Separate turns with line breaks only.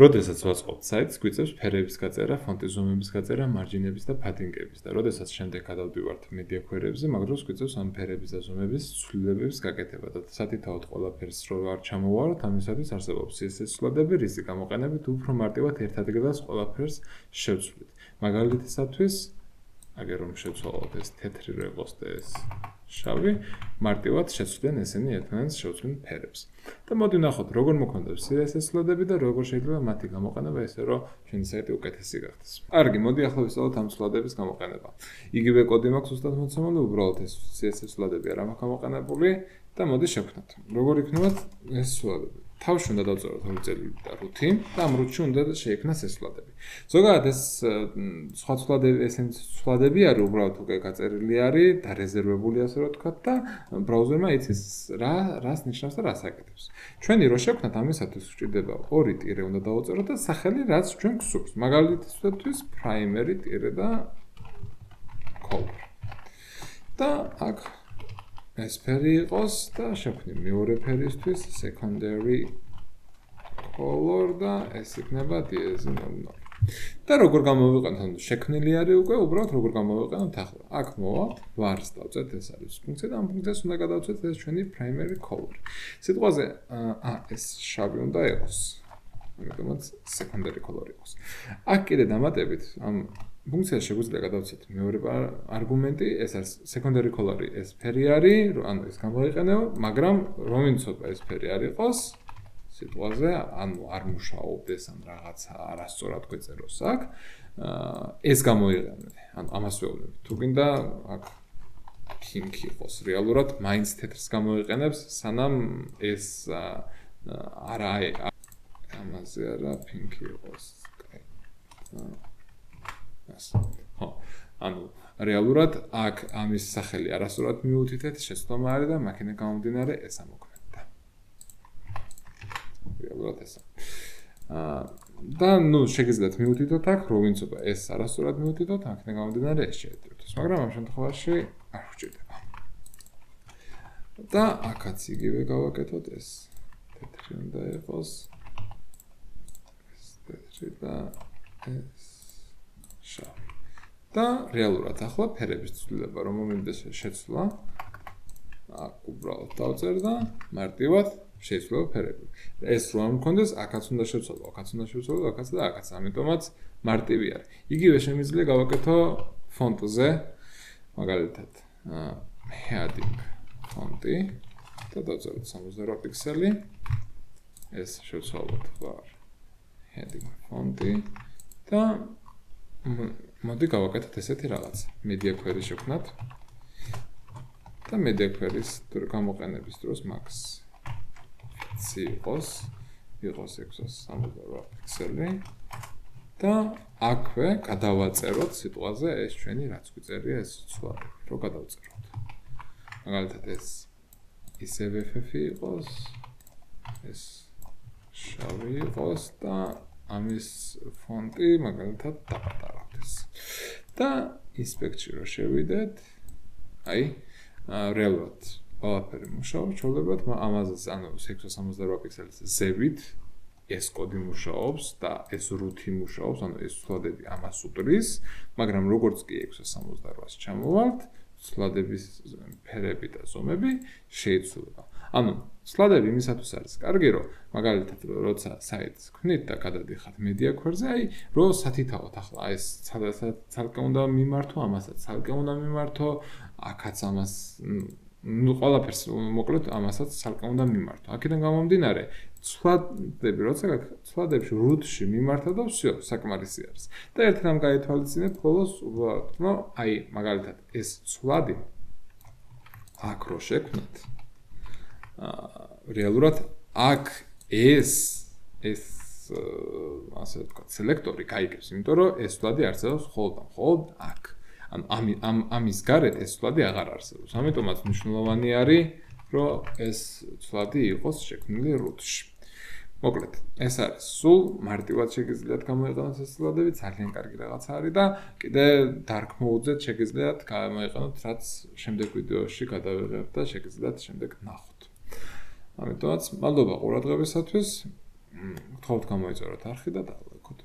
როდესაც ვაწყობთ საიტს, გვიწევს ფერების გაწერა, ფონტის ზომების გაწერა, მარჯინების და ფადინგების და როდესაც შემდეგ გადავდივართ მედია კვერებზე, მაგ დროს გვიწევს ამ ფერების და ზომების ცვლილებების გაკეთება და სათითაოდ ყველაფერს რო არ ჩამოვაროთ, ამისათვის არსებობს CSS ცვლადები, რისი გამოყენებით უფრო მარტივად ერთ ადგილას ყველაფერს შევცვლით. მაგალითისათვის, აგერ რომ შევცვალოთ ეს თეთრი რო იყოს და ეს შავი, მარტივად შეცვლიან ესენი ერთმანეთს შევცვლენ ფერებს. და მოდი ვნახოთ, როგორ მოქმედებს CSS ცვლადები და როგორ შეიძლება მათი გამოყენება ესე რომ ჩვენი საიტი უკეთესი გახდეს. კარგი, მოდი ახლა ვისწავლოთ ამ ცვლადების გამოყენება. იგივე კოდი მაქვს უბრალოდ მოცემული, უბრალოდ ეს CSS ცვლადები არ აქვს გამოყენებული და მოდი შევქმნათ. როგორ იქნებათ ეს ცვლადები? თავში უნდა დავწეროთ ორი წელი და რუთი და ამ რუთში უნდა შეიქმნას ეს ცვლადები. ზოგადად ეს სხვა ცვლადები, ესენი ცვლადები არის უბრალოდ უკვე გაწერილი არის, დარეზერვებული ასე რომ ვთქვათ და ბრაუზერმა იცის რას ნიშნავს და რას აკეთებს. ჩვენი რო შევქმნათ ამისათვის გვჭირდება ორი ტირე უნდა დავწეროთ და სახელი რაც ჩვენ გსურს. მაგალითისთვის primary ტირე და color. და აქ ეს ფერი იყოს და შევქმნი მეორე ფერისთვის secondary color და ეს იქნება diez 00. და როგორ გამოვიყენოთ, ანუ შექმნილი არის უკვე, უბრალოდ როგორ გამოვიყენოთ ახლა. აქ მოვავთ, vars დავწერთ, ეს არის ფუნქცია და ამ ფუნქციას უნდა გადავწყვეტ ეს ჩვენი primary color. სიტყვაზე ეს შავი უნდა იყოს. ამიტომაც secondary color იყოს. აქ კიდე დამატებით ამ ფუნქციას შეგვიძლია გადავწყვეტ მეორე არგუმენტი, ეს არის secondary color-ი, ეს ფერი არის, ანუ ეს გამოიყენებო, მაგრამ რომ ვიცოდე ეს ფერი არ იყოს, სიტყვაზე, ანუ არ მუშაობდეს ან რაღაცა არასწორად გვეწეროს აქ, ეს გამოიყენე. ანუ ამას ვეუბნები. თუ გინდა აქ pink იყოს, რეალურად მაინც თეთრს გამოიყენებს, სანამ ეს არა ამაზე არა pink იყოს. ხო, ანუ რეალურად აქ ამის სახელი არასწორად მიუთითეთ, შეცდომა არის და მაქედან გამომდინარე ეს ამოქმედდა. რეალურად ესა. და ნუ შეგიძლიათ მიუთითოთ აქ, რომ ვიცოდა ეს არასწორად მიუთითოთ, მაქედან გამომდინარე ეს შეეძლებთ. მაგრამ ამ შემთხვევაში არ გვჭირდება. და აქაც იგივე გავაკეთოთ ეს თეთრი უნდა იყოს. ეს თეთრი და ეს შავი. და რეალურად ახლა ფერების ცვლილება რომ მომენტეს შეცვლა, აქ უბრალოდ დავწერ და მარტივად შეიცვლება ფერები. ეს რო არ მქონდეს, აქაც უნდა შევცვალო, აქაც უნდა შევცვალო, აქაც და აქაც. ამიტომაც მარტივი არის. იგივე შემიძლია გავაკეთო ფონტზე, მაგალითად, heading ფონტი და დავწეროთ 68 პიქსელი. ეს შევცვალოთ ვარ heading ფონტი და მოდი გავაკეთოთ ესეთი რაღაც. მედია კვერი შევქმნათ. და მედია კვერის გამოყენების დროს max იყოს 668 პიქსელი. და აქვე გადავაწეროთ სიტყვაზე ეს ჩვენი რაც გვიწერია ეს ცვლადები, რო გადავწეროთ. მაგალითად ეს ისევ FF იყოს, ეს შავი იყოს და ამის ფონტი მაგალითად დაპატარავთ ეს. და ინსპექტში რო შევიდეთ, აი, რეალურად ყველაფერი მუშაობს, ჩვეულებრივად ამაზე, ანუ 668 პიქსელის ზევით ეს კოდი მუშაობს და ეს რუთი მუშაობს, ანუ ეს ცვლადები ამას უტრის, მაგრამ როგორც კი 668-ს ჩამოვალთ, ცვლადების ფერები და ზომები შეიცვლება. ანუ ცვლადები იმისათვის არის კარგი, რომ მაგალითად როცა საიტს ქმნით და გადადიხართ მედია კვერზე, აი რო სათითაოდ ახლა ეს ცალკე უნდა მიმართო, ამასაც ცალკე უნდა მიმართო, აქაც ამას ნუ ყველაფერს მოკლედ ამასაც ცალკე უნდა მიმართო. აქედან გამომდინარე, ცვლადები როცა ცვლადებში რუთში მიმართა და всё, საკმარისი არის. და ერთ რამ გაითვალისწინეთ ხოლოს უბრალოდ, რომ აი მაგალითად ეს ცვლადი აქ რო შექმნათ რეალურად აქ ეს ასე ვთქვათ, სელექტორი გაიგებს, იმიტომ რომ ეს ცვლადი არსებობს მხოლოდ აქ. ანუ ამის გარეთ ეს ცვლადი აღარ არსებობს. ამიტომაც მნიშვნელოვანი არის, რომ ეს ცვლადი იყოს შექმნილი რუთში. მოკლედ, ეს არის სულ მარტივად შეგიძლიათ გამოიყენოთ ეს ცვლადები, ძალიან კარგი რაღაცა არის და კიდე dark mode-ზე შეგიძლიათ გამოიყენოთ, რაც შემდეგ ვიდეოში გადავიღებ და შეგიძლიათ შემდეგ ნახოთ. ამიტომაც, მადლობა ყურადღებისათვის. გთხოვთ გამოიწეროთ არხი და დავაკოთ